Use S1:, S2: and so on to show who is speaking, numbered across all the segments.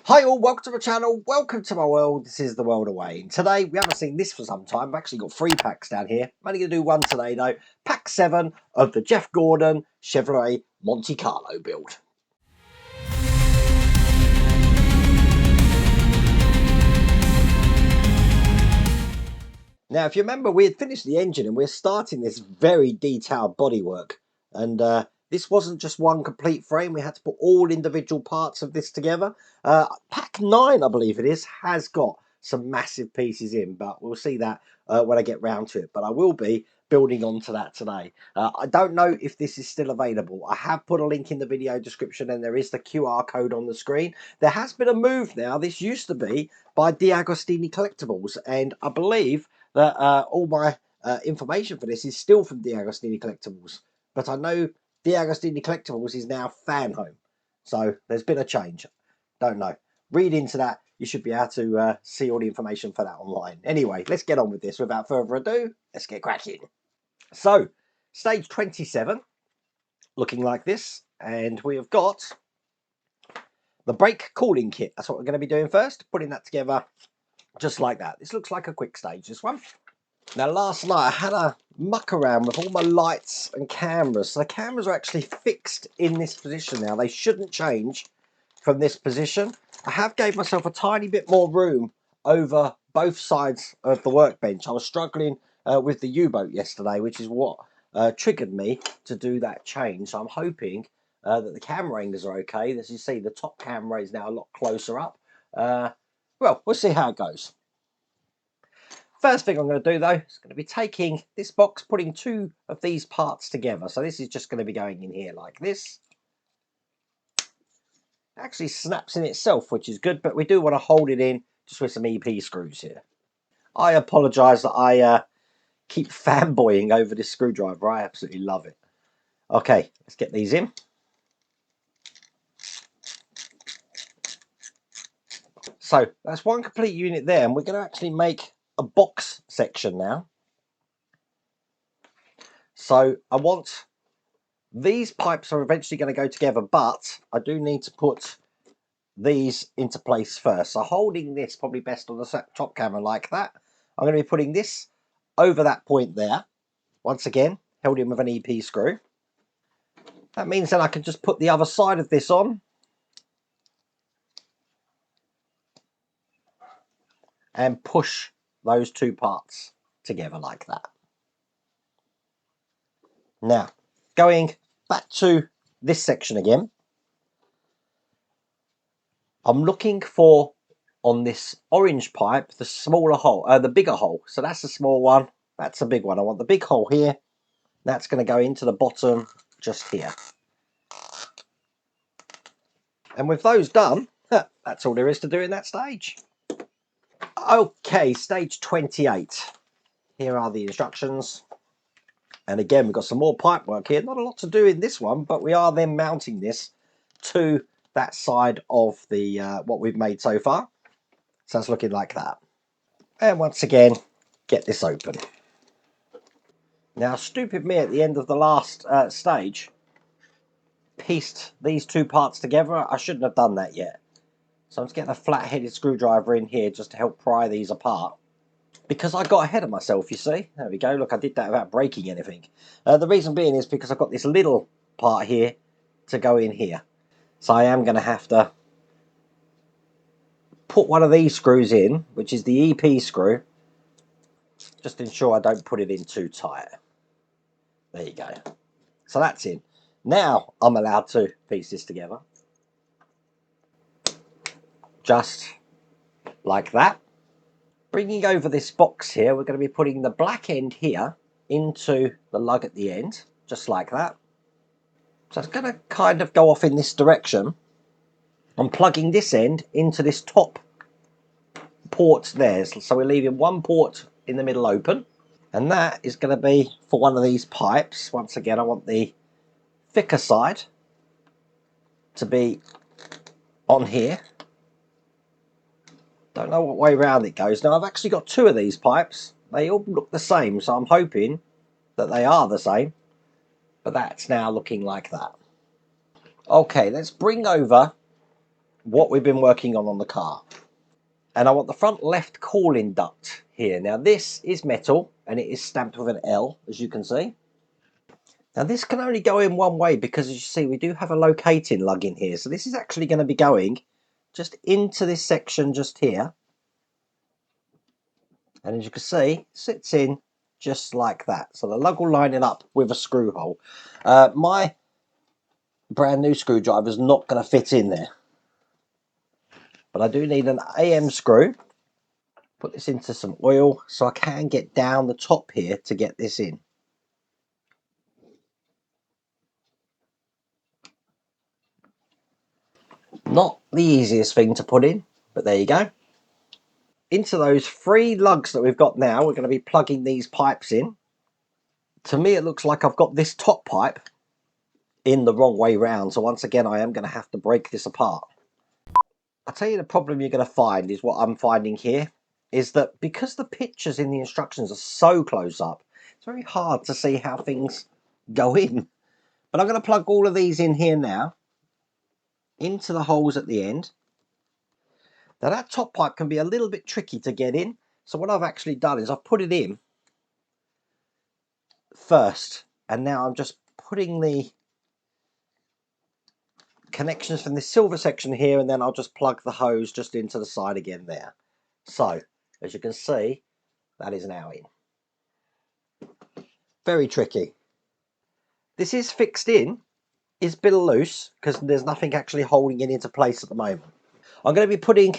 S1: Hi all, welcome to my channel, welcome to my world. This is the world away. And today, we haven't seen this for some time. I've actually got 3 packs down here. I'm only going to do one today though. Pack 7 of the Jeff Gordon Chevrolet Monte Carlo build. Now if you remember, we had finished the engine and we're starting this very detailed bodywork. And this wasn't just one complete frame, we had to put all individual parts of this together. Pack 9, I believe it is, has got some massive pieces in, but we'll see that when I get round to it. But I will be building onto that today. I don't know if this is still available. I have put a link in the video description and there is the QR code on the screen. There has been a move now. This used to be by D'Agostini Collectibles, and I believe that all my information for this is still from D'Agostini Collectibles. But I know D'Agostini Collectibles is now Fanhome. So there's been a change. Don't know. Read into that. You should be able to see all the information for that online. Anyway, let's get on with this. Without further ado, let's get cracking. So, stage 27, looking like this. And we have got the brake cooling kit. That's what we're going to be doing first. Putting that together just like that. This looks like a quick stage, this one. Now last night I had a muck around with all my lights and cameras. So the cameras are actually fixed in this position now. They shouldn't change from this position. I have gave myself a tiny bit more room over both sides of the workbench. I was struggling with the U-boat yesterday, which is what triggered me to do that change. So I'm hoping that the camera angles are okay. As you see, the top camera is now a lot closer up. Well, we'll see how it goes. First thing I'm going to do though is going to be taking this box, putting 2 of these parts together. So this is just going to be going in here like this. It actually snaps in itself, which is good, but we do want to hold it in just with some EP screws here. I apologise that I keep fanboying over this screwdriver. I absolutely love it. Okay, let's get these in. So that's one complete unit there, and we're going to actually make a box section now. So I want these pipes are eventually going to go together, but I do need to put these into place first. So holding this probably best on the top camera like that. I'm going to be putting this over that point there. Once again, held in with an EP screw. That means then I can just put the other side of this on. And push those 2 parts together like that. Now, going back to this section again. I'm looking for, on this orange pipe, the smaller hole, the bigger hole. So that's the small one, that's a big one. I want the big hole here. That's going to go into the bottom just here. And with those done, that's all there is to do in that stage. Okay, stage 28. Here are the instructions. And again, we've got some more pipe work here. Not a lot to do in this one, but we are then mounting this to that side of the what we've made so far. So it's looking like that. And once again, get this open. Now, stupid me at the end of the last stage pieced these 2 parts together. I shouldn't have done that yet. So I'm just getting a flat-headed screwdriver in here just to help pry these apart. Because I got ahead of myself, you see. There we go. Look, I did that without breaking anything. The reason being is because I've got this little part here to go in here. So I am going to have to put one of these screws in, which is the EP screw. Just to ensure I don't put it in too tight. There you go. So that's in. Now I'm allowed to piece this together. Just like that. Bringing over this box here, we're going to be putting the black end here into the lug at the end, just like that. So it's going to kind of go off in this direction. I'm plugging this end into this top port there. So we're leaving one port in the middle open. And that is going to be for one of these pipes. Once again, I want the thicker side to be on here. Don't know what way round it goes. Now I've actually got 2 of these pipes. They all look the same, so I'm hoping that they are the same. But that's now looking like that. Okay, let's bring over what we've been working on the car. And I want the front left cooling duct here. Now this is metal and it is stamped with an L, as you can see. Now this can only go in one way because, as you see, we do have a locating lug in here. So this is actually going to be going just into this section just here. And as you can see, sits in just like that. So the lug will line it up with a screw hole. My brand new screwdriver is not going to fit in there. But I do need an AM screw. Put this into some oil so I can get down the top here to get this in. Not the easiest thing to put in, but there you go. Into those 3 lugs that we've got now, we're going to be plugging these pipes in. To me, it looks like I've got this top pipe in the wrong way round. So once again, I am going to have to break this apart. I'll tell you the problem you're going to find is what I'm finding here is that because the pictures in the instructions are so close up, it's very hard to see how things go in. But I'm going to plug all of these in here now into the holes at the end. Now that top pipe can be a little bit tricky to get in. So what I've actually done is I've put it in first. And now I'm just putting the connections from this silver section here, and then I'll just plug the hose just into the side again there. So as you can see, that is now in. Very tricky. This is fixed in, is a bit loose because there's nothing actually holding it into place at the moment. I'm going to be putting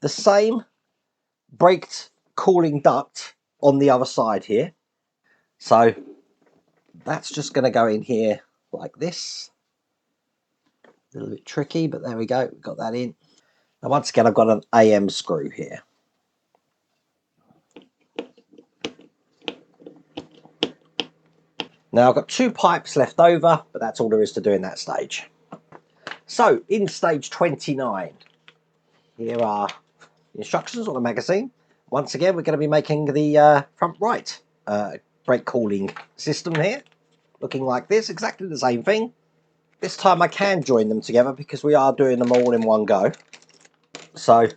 S1: the same braked cooling duct on the other side here. So that's just going to go in here like this. A little bit tricky, but there we go. We've got that in. Now once again, I've got an AM screw here. Now I've got 2 pipes left over, but that's all there is to do in that stage. So in stage 29, here are the instructions on the magazine. Once again, we're going to be making the front right brake cooling system here. Looking like this, exactly the same thing. This time I can join them together because we are doing them all in one go. So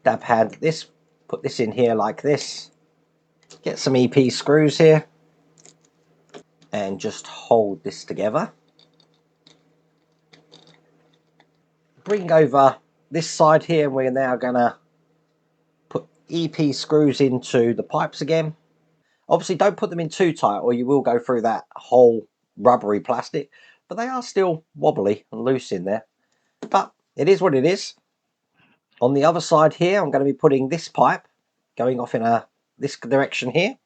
S1: dab hand this, put this in here like this. Get some EP screws here and just hold this together. Bring over this side here, and we're now going to put EP screws into the pipes again. Obviously don't put them in too tight or you will go through that whole rubbery plastic, but they are still wobbly and loose in there. But it is what it is. On the other side here, I'm going to be putting this pipe going off in this direction here.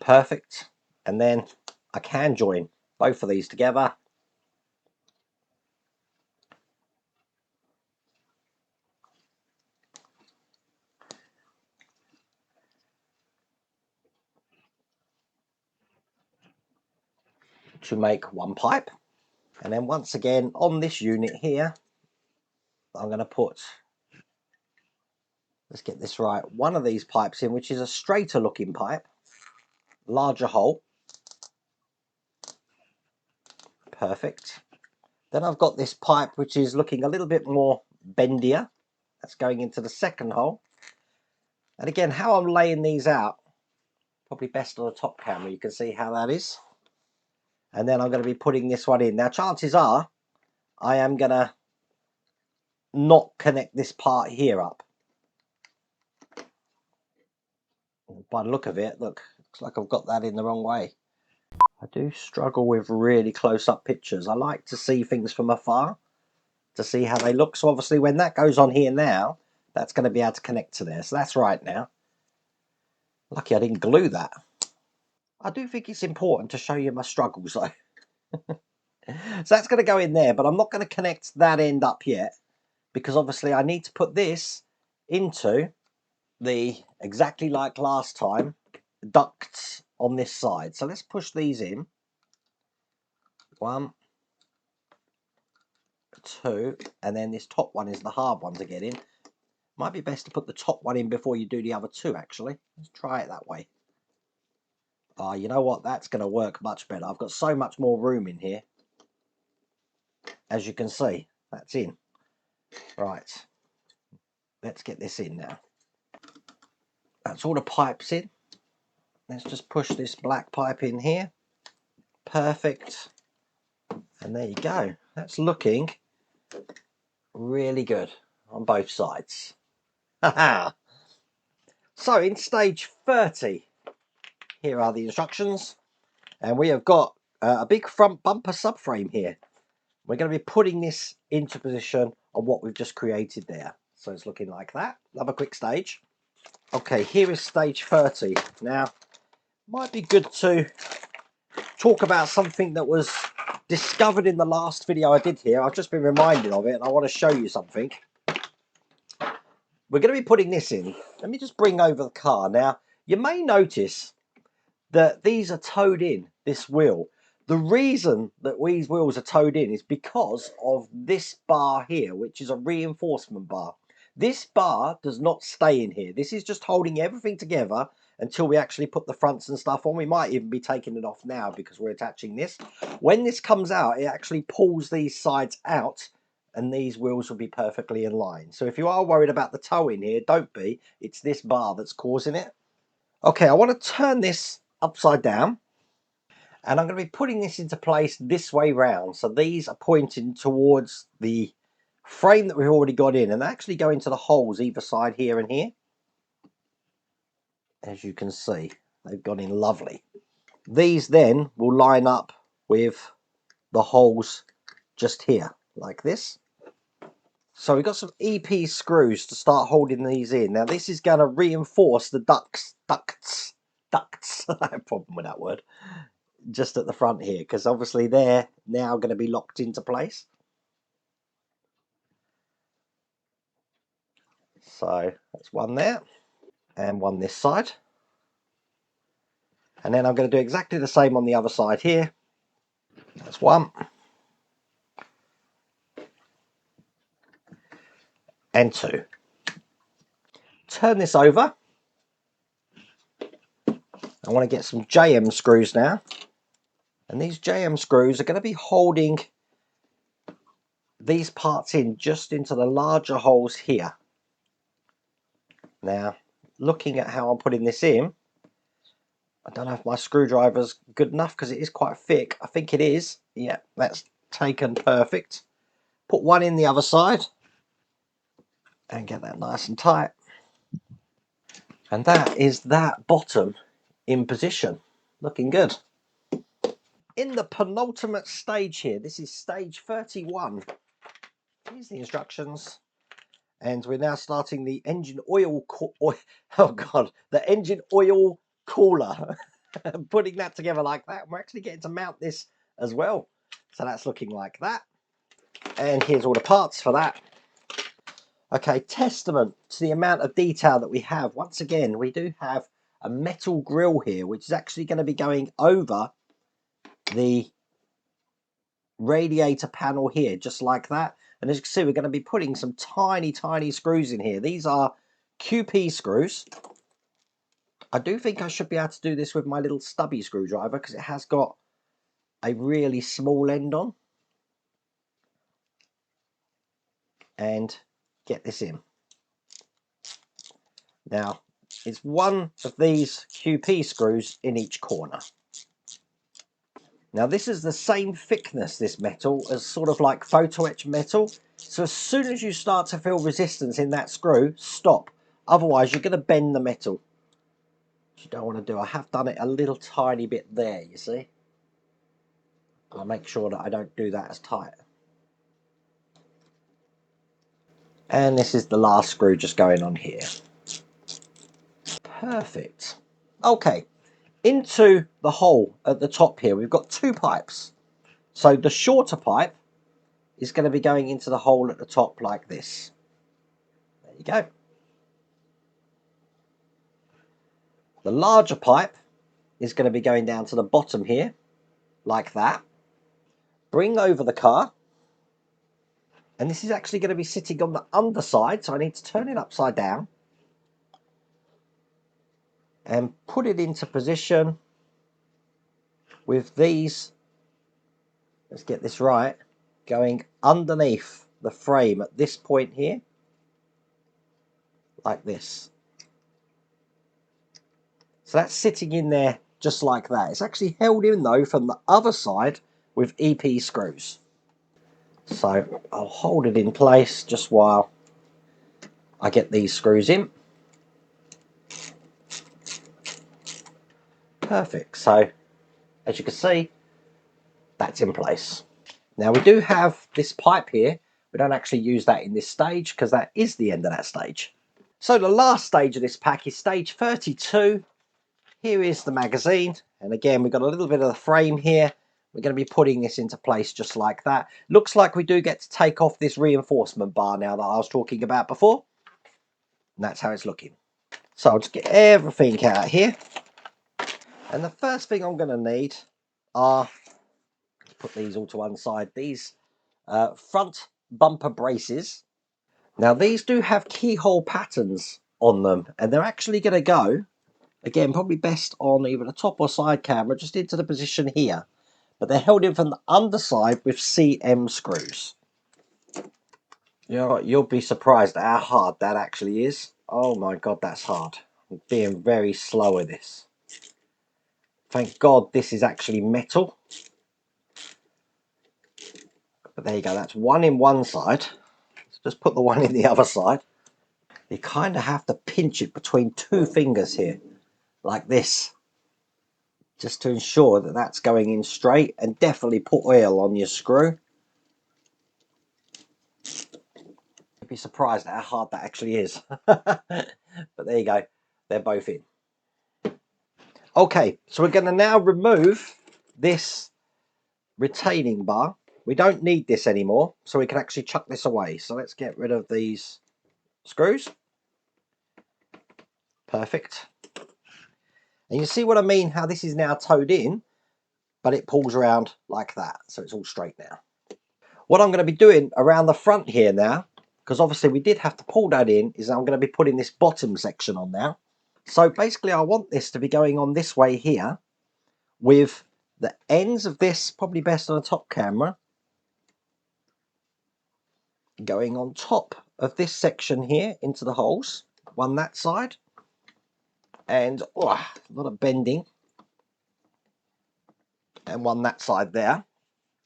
S1: Perfect. And then I can join both of these together. To make one pipe. And then once again on this unit here, I'm going to put, let's get this right, one of these pipes in, which is a straighter looking pipe, larger hole. Perfect. Then I've got this pipe which is looking a little bit more bendier. That's going into the second hole. And again, how I'm laying these out, probably best on the top camera, you can see how that is. And then I'm going to be putting this one in. Now chances are I am going to not connect this part here up. By the look of it, look, looks like I've got that in the wrong way. I do struggle with really close-up pictures. I like to see things from afar to see how they look. So obviously when that goes on here now, that's going to be able to connect to there. So that's right now. Lucky I didn't glue that. I do think it's important to show you my struggles though. So that's going to go in there, but I'm not going to connect that end up yet because obviously I need to put this into the, exactly like last time, ducts on this side. So let's push these in. 1, 2, and then this top one is the hard one to get in. Might be best to put the top one in before you do the other 2 actually. Let's try it that way. Oh, you know what? That's going to work much better. I've got so much more room in here. As you can see, that's in. Right, let's get this in now. That's all the pipes in. Let's just push this black pipe in here. Perfect. And there you go. That's looking really good on both sides. So in stage 30, here are the instructions. And we have got a big front bumper subframe here. We're going to be putting this into position on what we've just created there. So it's looking like that. Another quick stage. Okay, here is stage 30. Now, might be good to talk about something that was discovered in the last video I did here. I've just been reminded of it and I want to show you something. We're going to be putting this in. Let me just bring over the car. Now, you may notice that these are towed in, this wheel. The reason that these wheels are towed in is because of this bar here, which is a reinforcement bar. This bar does not stay in here. This is just holding everything together until we actually put the fronts and stuff on. We might even be taking it off now because we're attaching this. When this comes out, it actually pulls these sides out and these wheels will be perfectly in line. So if you are worried about the toe in here, don't be. It's this bar that's causing it. Okay, I want to turn this upside down and I'm going to be putting this into place this way round. So these are pointing towards the frame that we've already got in and they actually go into the holes either side here and here. As you can see, they've gone in lovely. These then will line up with the holes just here like this. So we've got some EP screws to start holding these in. Now this is going to reinforce the ducts. I have a problem with that word. Just at the front here, because obviously they're now going to be locked into place. So that's one there and one this side. And then I'm going to do exactly the same on the other side here. That's one. And two. Turn this over. I want to get some JM screws now. And these JM screws are going to be holding these parts in just into the larger holes here. Now, looking at how I'm putting this in, I don't know if my screwdriver's good enough because it is quite thick. I think it is. Yeah, that's taken perfect. Put one in the other side and get that nice and tight. And that is that bottom in position. Looking good. In the penultimate stage here, this is stage 31. Here's the instructions. And we're now starting the engine oil, the engine oil cooler. Putting that together like that. We're actually getting to mount this as well. So that's looking like that. And here's all the parts for that. Okay, testament to the amount of detail that we have. Once again, we do have a metal grill here, which is actually going to be going over the radiator panel here, just like that. And as you can see, we're going to be putting some tiny screws in here. These are QP screws. I do think I should be able to do this with my little stubby screwdriver because it has got a really small end on. And get this in. Now, it's one of these QP screws in each corner. Now this is the same thickness, this metal, as sort of like photo etch metal. So as soon as you start to feel resistance in that screw, stop. Otherwise you're going to bend the metal. Which you don't want to do. I have done it a little tiny bit there, you see. I'll make sure that I don't do that as tight. And this is the last screw just going on here. Perfect. Okay, into the hole at the top here, we've got two pipes. So the shorter pipe is going to be going into the hole at the top like this. There you go. The larger pipe is going to be going down to the bottom here, like that. Bring over the car. And this is actually going to be sitting on the underside, so I need to turn it upside down. And put it into position with these, let's get this right, going underneath the frame at this point here, like this. So that's sitting in there just like that. It's actually held in though from the other side with EP screws. So I'll hold it in place just while I get these screws in. Perfect. So as you can see, that's in place. Now we do have this pipe here. We don't actually use that in this stage because that is the end of that stage. So the last stage of this pack is stage 32. Here is the magazine. And again, we've got a little bit of the frame here. We're going to be putting this into place just like that. Looks like we do get to take off this reinforcement bar now that I was talking about before. And that's how it's looking. So I'll just get everything out here. And the first thing I'm going to need are, let's put these all to one side, these front bumper braces. Now these do have keyhole patterns on them, and they're actually going to go, again, probably best on either the top or side camera, just into the position here. But they're held in from the underside with CM screws. You know what, you'll be surprised at how hard that actually is. Oh my god, that's hard. I'm being very slow with this. Thank god this is actually metal. But there you go, that's one in one side. Let's just put the one in the other side. You kind of have to pinch it between two fingers here, like this, just to ensure that that's going in straight, and definitely put oil on your screw. You'd be surprised at how hard that actually is. But there you go, they're both in. Okay, so we're going to now remove this retaining bar. We don't need this anymore, so we can actually chuck this away. So let's get rid of these screws. Perfect. And you see what I mean, how this is now towed in, but it pulls around like that, so it's all straight now. What I'm going to be doing around the front here now, because obviously we did have to pull that in, is I'm going to be putting this bottom section on now. So basically I want this to be going on this way here, with the ends of this, probably best on a top camera, going on top of this section here into the holes, one that side, and a lot of bending, and one that side there.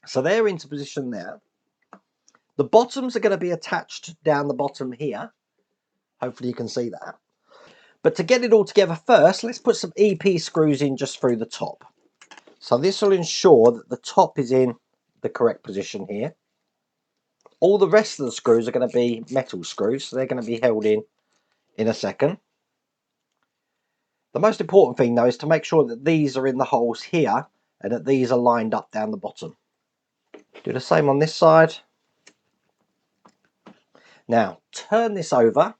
S1: So they're into position there. The bottoms are going to be attached down the bottom here. Hopefully you can see that. But to get it all together first, let's put some EP screws in just through the top. So this will ensure that the top is in the correct position here. All the rest of the screws are going to be metal screws, so they're going to be held in a second. The most important thing though is to make sure that these are in the holes here and that these are lined up down the bottom. Do the same on this side. Now turn this over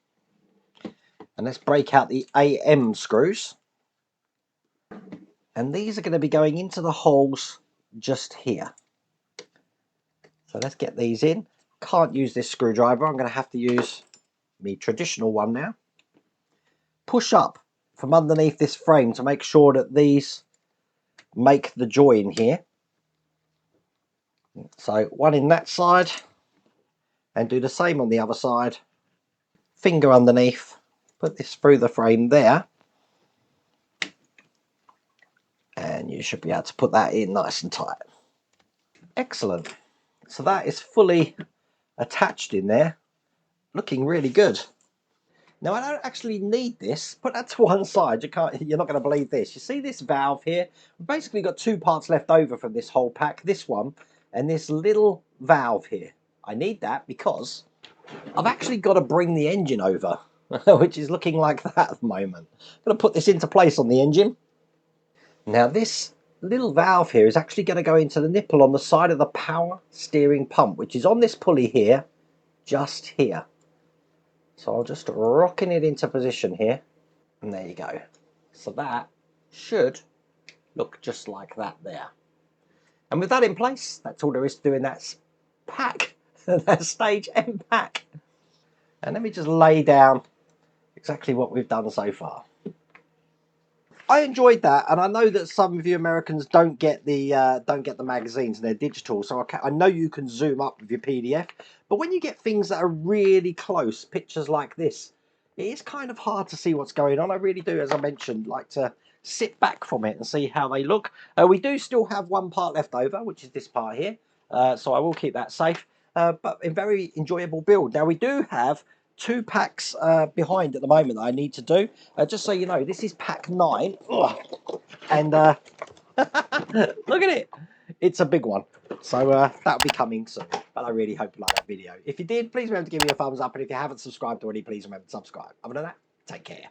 S1: and let's break out the AM screws. And these are going to be going into the holes just here. So let's get these in. Can't use this screwdriver, I'm going to have to use the traditional one now. Push up from underneath this frame to make sure that these make the join here. So one in that side, and do the same on the other side. Finger underneath, put this through the frame there, and you should be able to put that in nice and tight. Excellent. So that is fully attached in there, looking really good. Now I don't actually need this. Put that to one side. You're not going to believe this. You see this valve here? We've basically got two parts left over from this whole pack. This one and this little valve here. I need that because I've actually got to bring the engine over, which is looking like that at the moment. I'm going to put this into place on the engine. Now this little valve here is actually going to go into the nipple on the side of the power steering pump, which is on this pulley here, just here. So I'll just rocking it into position here, and there you go. So that should look just like that there. And with that in place, that's all there is to do in that pack, that stage M pack. And let me just lay down exactly what we've done so far. I enjoyed that, and I know that some of you Americans don't get the magazines; they're digital. So I know you can zoom up with your PDF, but when you get things that are really close, pictures like this, it is kind of hard to see what's going on. I really do, as I mentioned, like to sit back from it and see how they look. We do still have one part left over, which is this part here, so I will keep that safe. But a very enjoyable build. Now we do have 2 packs behind at the moment that I need to do. Just so you know, this is pack 9. Ugh. And look at it. It's a big one. So that'll be coming soon. But I really hope you like that video. If you did, please remember to give me a thumbs up. And if you haven't subscribed already, please remember to subscribe. Other than that, take care.